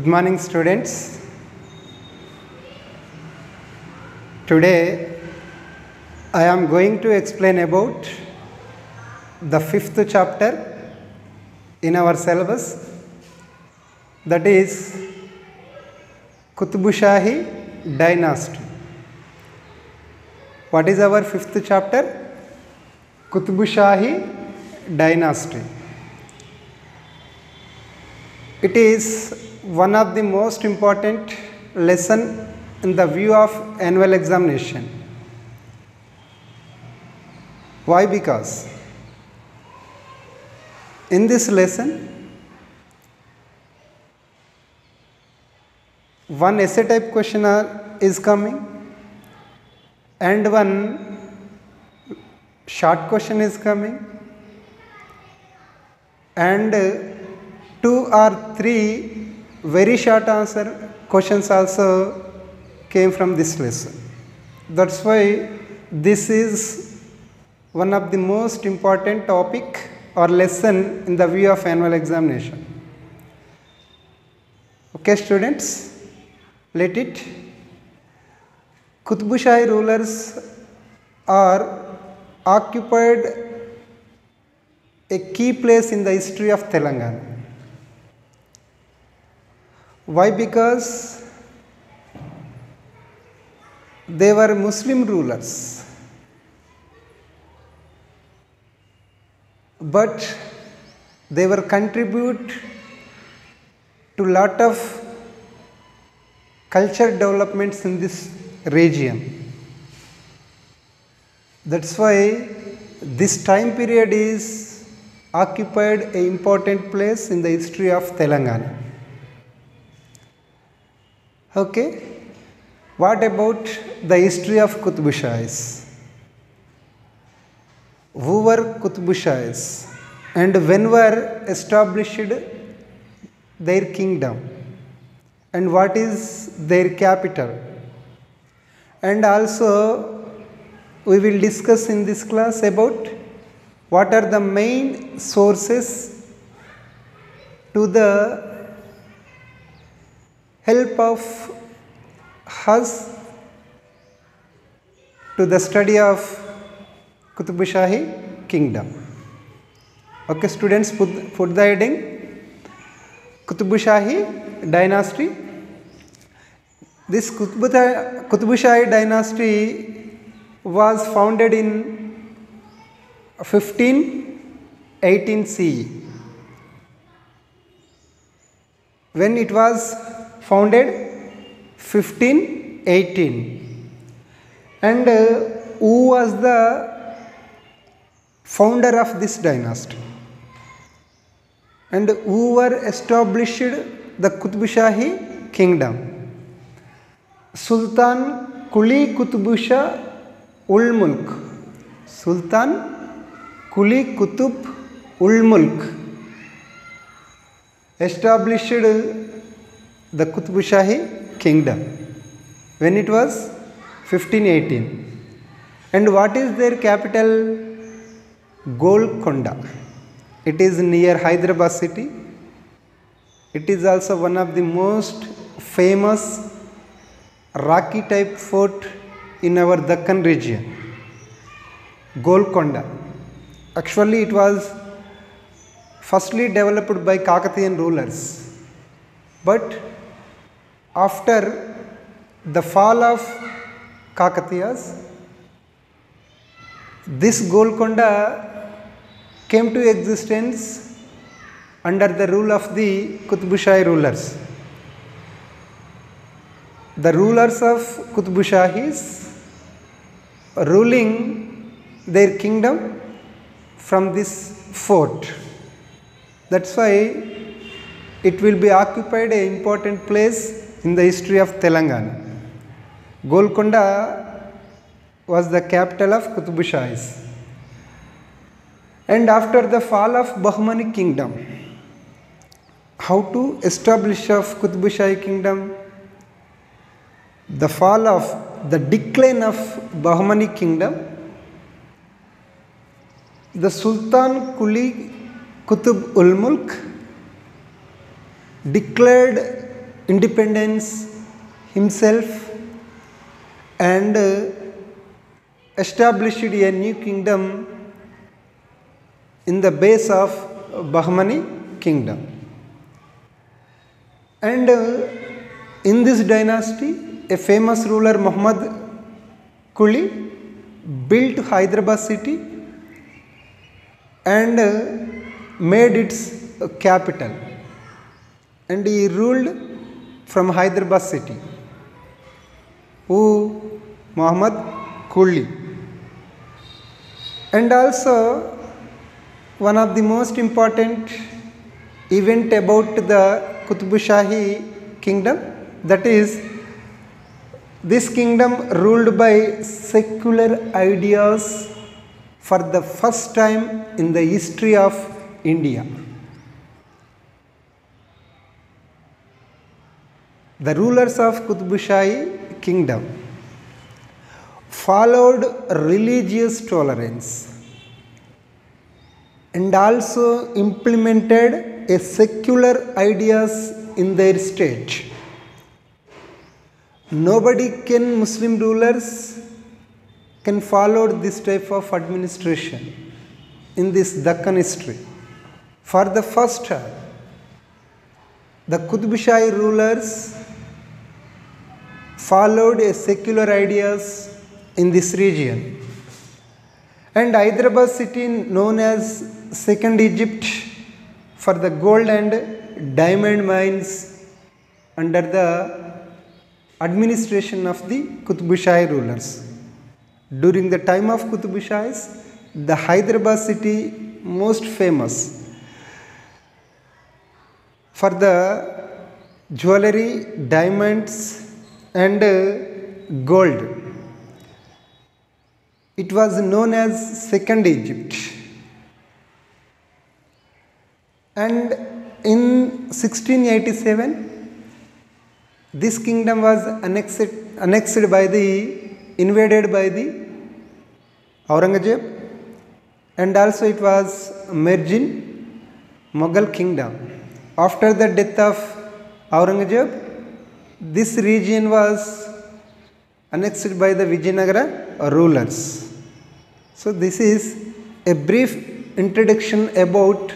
Good morning, students. Today I am going to explain about the fifth chapter in our syllabus, that is Qutb Shahi dynasty. What is our fifth chapter? Qutb Shahi dynasty. It is one of the most important lesson in the view of annual examination. Why? Because in this lesson, one essay type question is coming and one short question is coming, and 2 or 3 very short answer questions also came from this lesson. That's why this is one of the most important topic or lesson in the view of annual examination. Okay, students, let it. Qutb Shahi rulers are occupied a key place in the history of Telangana. Why? Because they were Muslim rulers, but they were contribute to lot of culture developments in this region. That's why this time period is occupied an important place in the history of Telangana. Okay, what about the history of Qutb Shahis? Who were Qutb Shahis and when were established their kingdom and what is their capital? And also we will discuss in this class about what are the main sources to the help of us to the study of Qutb Shahi kingdom. Okay, students, put the heading Qutb Shahi dynasty. This Qutb Shahi dynasty was founded in 1518 CE. When it was founded 1518, and who was the founder of this dynasty and who were established the Qutb Shahi kingdom? Sultan Quli Qutb Shah ul Mulk. Sultan Quli Qutb ul Mulk established the Qutb Shahi kingdom when it was 1518. And what is their capital? Golconda. It is near Hyderabad city. It is also one of the most famous rocky type fort in our Deccan region. Golconda. Actually, it was firstly developed by Kakatiyan rulers, but after the fall of Kakatiyas, this Golconda came to existence under the rule of the Qutb Shahi rulers. The rulers of Qutb Shahis ruling their kingdom from this fort. That's why it will be occupied an important place in the history of Telangana. Golconda was the capital of Qutb Shahis. And after the fall of Bahmani kingdom, how to establish of Qutb Shahi kingdom? The fall of the decline of Bahmani kingdom, the Sultan Quli Qutb ul Mulk declared independence himself and established a new kingdom in the base of Bahmani kingdom. And in this dynasty, a famous ruler Muhammad Quli built Hyderabad city and made its capital, and he ruled from Hyderabad city. Who? Muhammad Quli. And also one of the most important event about the Qutb Shahi kingdom, that is, this kingdom ruled by secular ideas for the first time in the history of India. The rulers of Qutb Shahi kingdom followed religious tolerance and also implemented a secular ideas in their state. Nobody can, Muslim rulers can follow this type of administration in this Deccan history. For the first time, the Qutb Shahi rulers followed a secular ideas in this region, and Hyderabad city, known as Second Egypt for the gold and diamond mines under the administration of the Qutb Shahi rulers. During the time of Qutb Shahis, the Hyderabad city most famous for the jewelry, diamonds and gold. It was known as Second Egypt. And in 1687, this kingdom was annexed by invaded by the Aurangzeb, and also it was merged in Mughal kingdom. After the death of Aurangzeb, this region was annexed by the Vijayanagara rulers. So this is a brief introduction about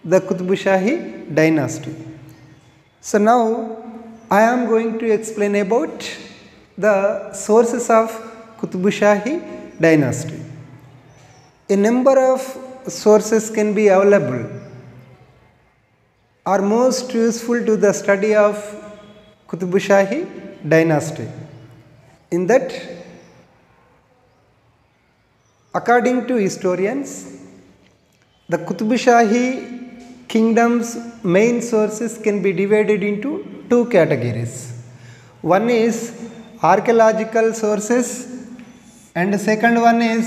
the Qutb Shahi dynasty. So now I am going to explain about the sources of Qutb Shahi dynasty. A number of sources can be available, are most useful to the study of Qutb Shahi dynasty. In that, according to historians, the Qutb Shahi kingdom's main sources can be divided into two categories. One is archaeological sources and the second one is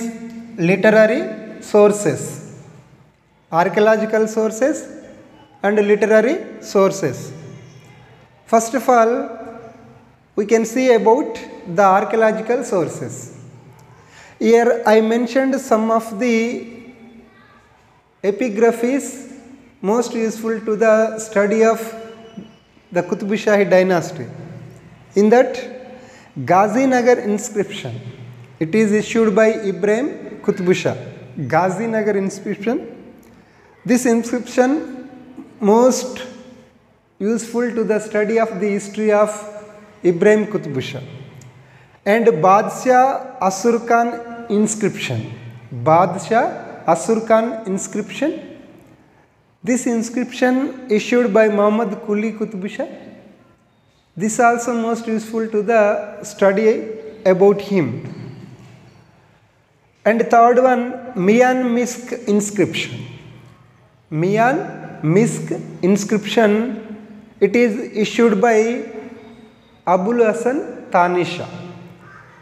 literary sources. Archaeological sources and literary sources. First of all, we can see about the archaeological sources. Here I mentioned some of the epigraphies most useful to the study of the Qutb Shahi dynasty. In that, Gazinagar inscription, it is issued by Ibrahim Qutb Shah. Gazinagar inscription. This inscription most useful to the study of the history of Ibrahim Qutb Shah. And Badshah Asur Khan inscription. Badshah Asur Khan inscription. This inscription issued by Muhammad Quli Qutb Shah. This also most useful to the study about him. And third one, Mian Misk inscription. Mian Misk inscription, it is issued by Abul Hasan Tanisha.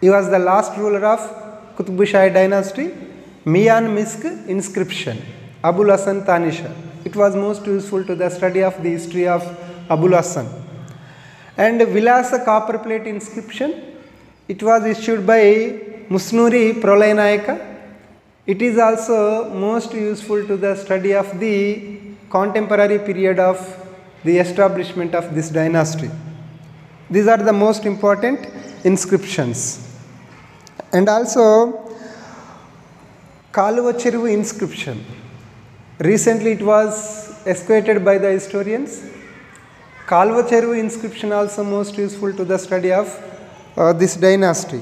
He was the last ruler of Qutb Shahi dynasty. Mian Misk inscription, Abul Hasan Tanisha. It was most useful to the study of the history of Abul Hasan. And Vilasa copper plate inscription, it was issued by Musnuri Pralayanayaka. It is also most useful to the study of the contemporary period of the establishment of this dynasty. These are the most important inscriptions. And also Kaluva Cheruvu inscription. Recently it was excavated by the historians. Kaluva Cheruvu inscription also most useful to the study of this dynasty.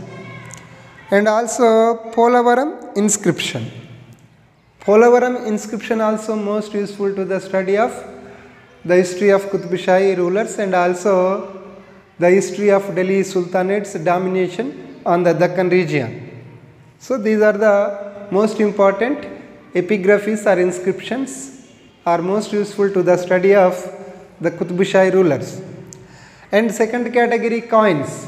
And also Polavaram inscription. Polavaram inscription also most useful to the study of the history of Qutb Shahi rulers and also the history of Delhi Sultanate's domination on the Deccan region. So these are the most important epigraphies or inscriptions are most useful to the study of the Qutb Shahi rulers. And second category, coins.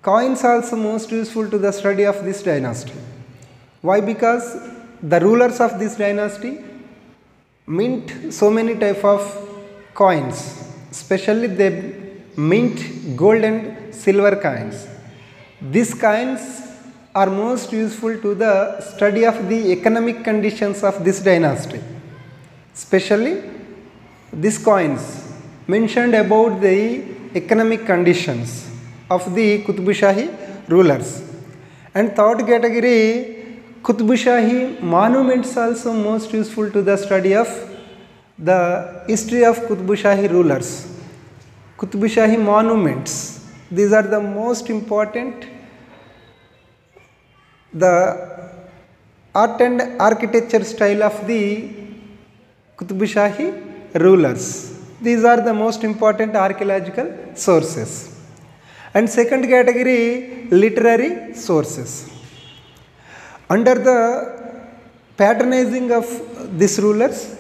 Coins also most useful to the study of this dynasty. Why? Because the rulers of this dynasty mint so many type of coins, especially they mint gold and silver coins. These coins are most useful to the study of the economic conditions of this dynasty. Especially these coins mentioned about the economic conditions of the Qutb Shahi rulers. And third category, Qutb Shahi monuments also most useful to the study of the history of Qutb Shahi rulers. Qutb Shahi monuments, these are the most important, the art and architecture style of the Qutb Shahi rulers. These are the most important archaeological sources. And second category, literary sources. Under the patronizing of these rulers,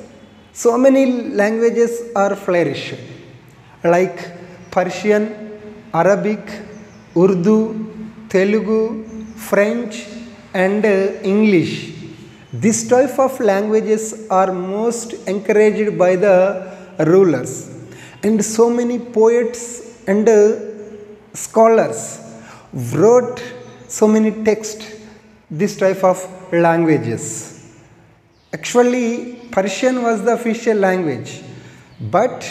so many languages are flourished, like Persian, Arabic, Urdu, Telugu, French and English. This type of languages are most encouraged by the rulers, and so many poets and scholars wrote so many texts this type of languages. Actually Persian was the official language, but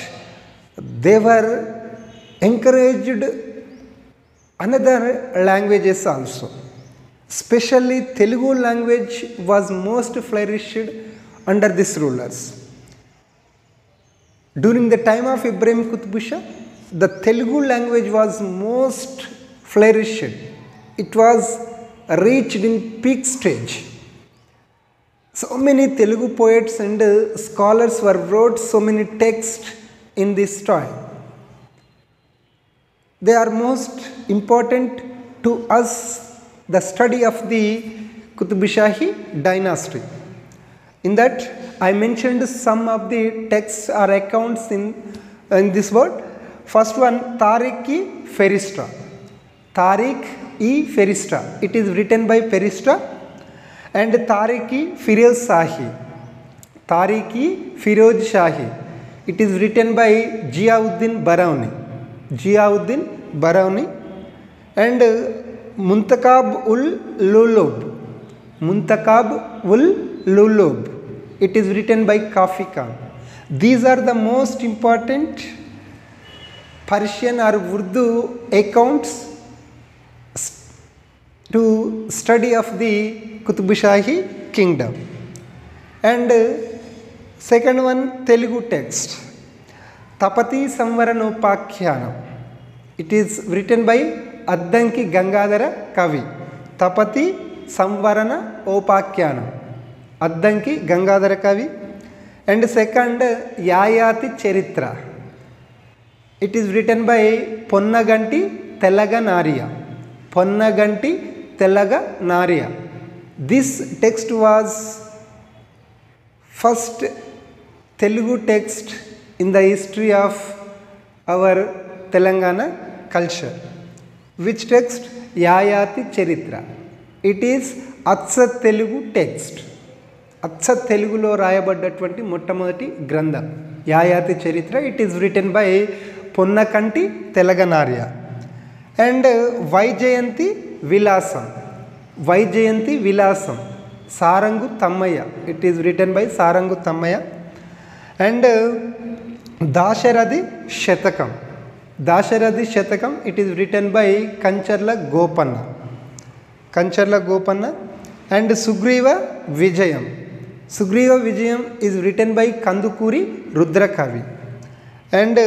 they were encouraged another languages also. Especially Telugu language was most flourished under these rulers. During the time of Ibrahim Qutb Shah, the Telugu language was most flourished. It was reached in peak stage. So many Telugu poets and scholars wrote so many texts in this time. They are most important to us, the study of the Qutb Shahi dynasty. In that I mentioned some of the texts or accounts in this word. First one, Tariq-i-Ferista. Tariq-i-Ferista. It is written by Ferista. And Tariq-i-Firoz Shahi. Tariq-i-Firoz Shahi. It is written by Ziauddin Barauni. Ziauddin Barauni. And Muntakab-ul-Lulub. Muntakab-ul-Lulub. It is written by Kafi Khan. These are the most important Persian or Urdu accounts to study of the Qutb Shahi kingdom. And second one, Telugu text, Tapati Samvaranopakhyanam. It is written by Addanki Gangadhara Kavi. Tapati Samvarana Opakhyanam. Addanki Gangadhara Kavi. And second, Yayati Charitra. It is written by Ponnaganti Telaga Nariya. Ponnaganti Telaga Nariya. This text was first Telugu text in the history of our Telangana culture. Which text? Yayati Charitra. It is Atsa Telugu text. Atsa Telugulo రాయబడ్డటువంటి మొట్టమొదటి గ్రంథం యాయాతి చరిత్ర. It is written by Ponnakanti Telaganarya. And Vaijayanti Vilasam. Vaijayanti Vilasam. Sarangu Tammaya. It is written by Sarangu Tammaya. And Dasharathi Shatakam. Dasharathi Shatakam, it is written by Kancharla Gopanna. Kancharla Gopanna. And Sugriva Vijayam. Sugriva Vijayam is written by Kandukuri Rudrakavi. And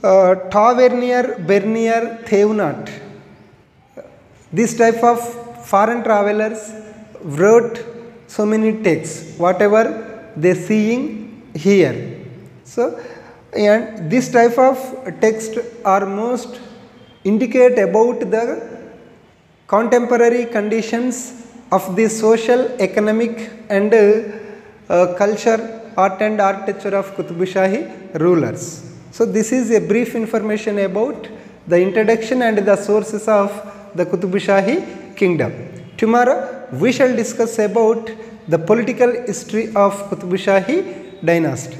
Tavernier Bernier Theunat. This type of foreign travelers wrote so many texts, whatever they seeing here. So, and this type of text are most indicate about the contemporary conditions of the social, economic and culture, art and architecture of Qutb Shahi rulers. So, this is a brief information about the introduction and the sources of the Qutb Shahi kingdom. Tomorrow we shall discuss about the political history of Qutb Shahi dynasty.